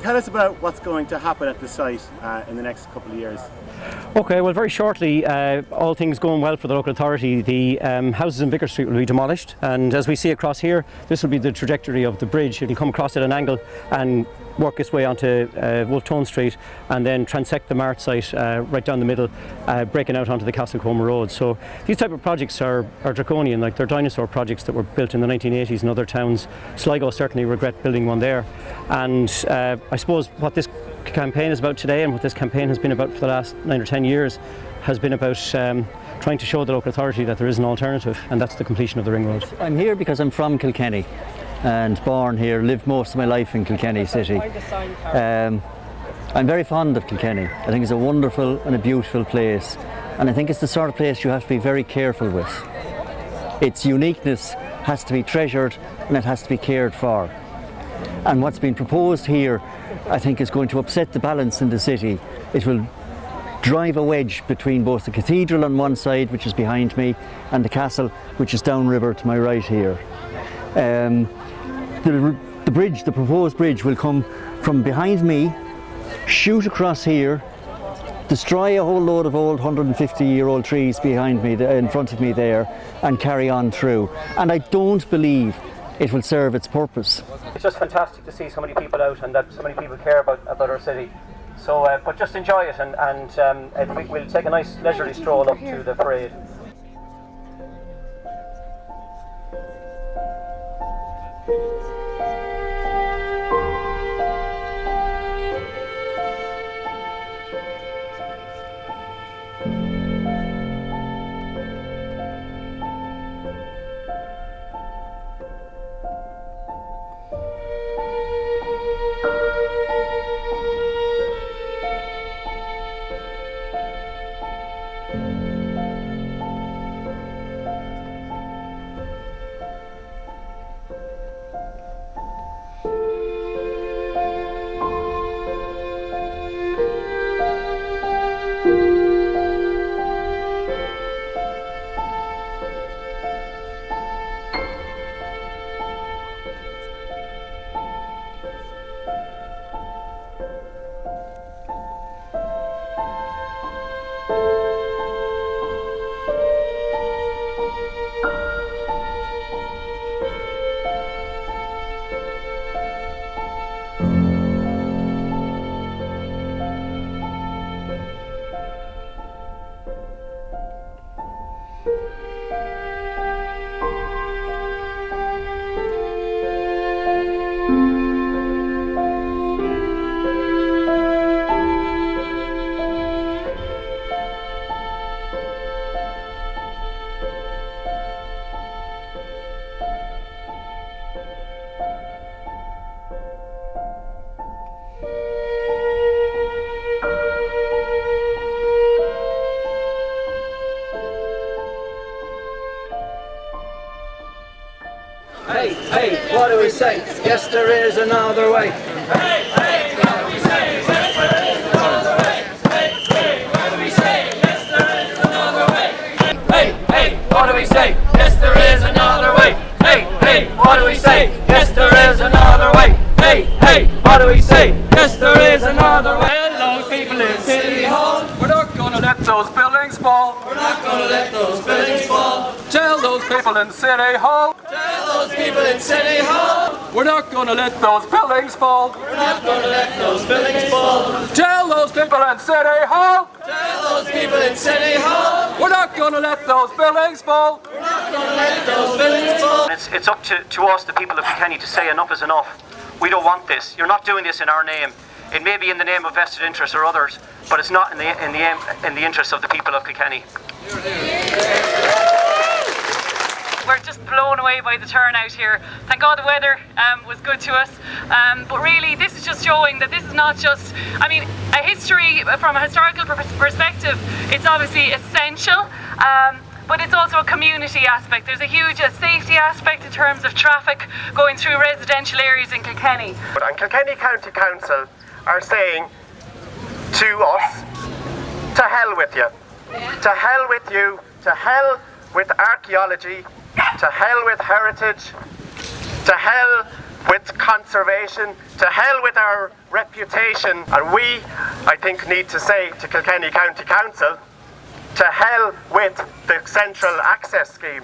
Tell us about what's going to happen at the site in the next couple of years. Okay, well, very shortly, all things going well for the local authority, the houses in Vicar Street will be demolished, and as we see across here, this will be the trajectory of the bridge. It'll come across at an angle and work its way onto Wolftone Street and then transect the Mart site right down the middle, breaking out onto the Castlecombe Road. So these type of projects are draconian, like they're dinosaur projects that were built in the 1980s in other towns. Sligo certainly regret building one there. And I suppose what this campaign is about today, and what this campaign has been about for the last 9 or 10 years, has been about trying to show the local authority that there is an alternative, and that's the completion of the ring road. I'm here because I'm from Kilkenny and born here, lived most of my life in Kilkenny city. I'm very fond of Kilkenny. I think it's a wonderful and a beautiful place, and I think it's the sort of place you have to be very careful with. Its uniqueness has to be treasured and it has to be cared for. And what's been proposed here, I think, is going to upset the balance in the city. It will drive a wedge between both the cathedral on one side, which is behind me, and the castle, which is downriver to my right here. The bridge, the proposed bridge, will come from behind me, shoot across here, destroy a whole load of old 150-year-old trees behind me, in front of me there, and carry on through. And I don't believe it will serve its purpose. It's just fantastic to see so many people out and that so many people care about our city. So, but just enjoy it, and we'll take a nice leisurely stroll up to the parade. Hey, hey, what do we say? Yes, there is another way. Hey, hey, what do we say? Yes, there is another way. Hey, hey, what do we say? Yes, there is another way. Hey, hey, what do we say? Yes, there is another way. Hey, hey, what do we say? Yes, there is another way. Hey, hey, what do we say? Yes, there is another way. Hello, people in City Hall. We're not gonna let those buildings fall. We're not gonna let those buildings fall. Tell those people in City Hall. Tell those people in City Hall. We're not gonna let those buildings fall. We're not gonna let those buildings fall. Tell those people in City Hall. Tell those people in City Hall. We're not gonna let those buildings fall. We're not gonna let those buildings fall. It's up to us, the people of Kilkenny, to say enough is enough. We don't want this. You're not doing this in our name. It may be in the name of vested interests or others, but it's not in the interest of the people of Kilkenny. We're just blown away by the turnout here. Thank God the weather was good to us. But really, this is just showing that this is not just, I mean, a history from a historical perspective, it's obviously essential. but it's also a community aspect. There's a huge safety aspect in terms of traffic going through residential areas in Kilkenny. And Kilkenny County Council are saying to us, to hell with you. To hell with you. To hell with archaeology. To hell with heritage. To hell with conservation. To hell with our reputation. And we, I think, need to say to Kilkenny County Council, to hell with the Central Access Scheme.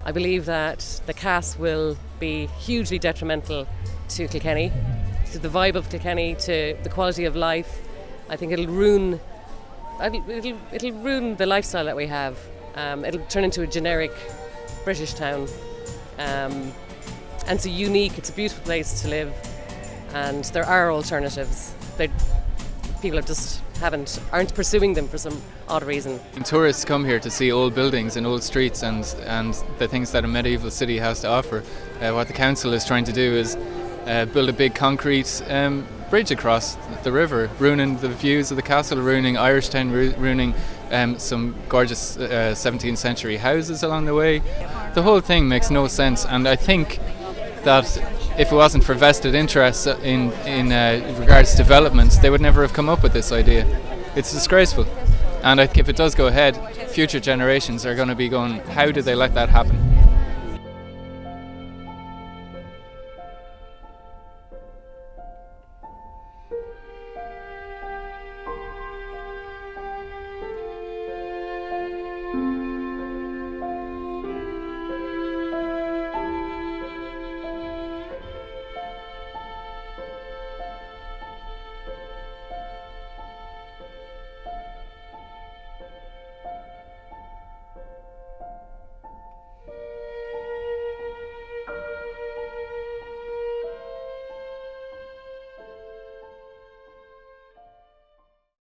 I believe that the C.A.S will be hugely detrimental to Kilkenny, to the vibe of Kilkenny, to the quality of life. I think it'll ruin the lifestyle that we have. It'll turn into a generic British town. And it's it's a beautiful place to live, and there are alternatives. People aren't pursuing them for some odd reason. And tourists come here to see old buildings and old streets and the things that a medieval city has to offer. What the council is trying to do is build a big concrete bridge across the river, ruining the views of the castle, ruining Irishtown, ruining some gorgeous 17th century houses along the way. The whole thing makes no sense, and I think that if it wasn't for vested interests in regards to developments, they would never have come up with this idea. It's disgraceful, and if it does go ahead, future generations are going to be going, how did they let that happen?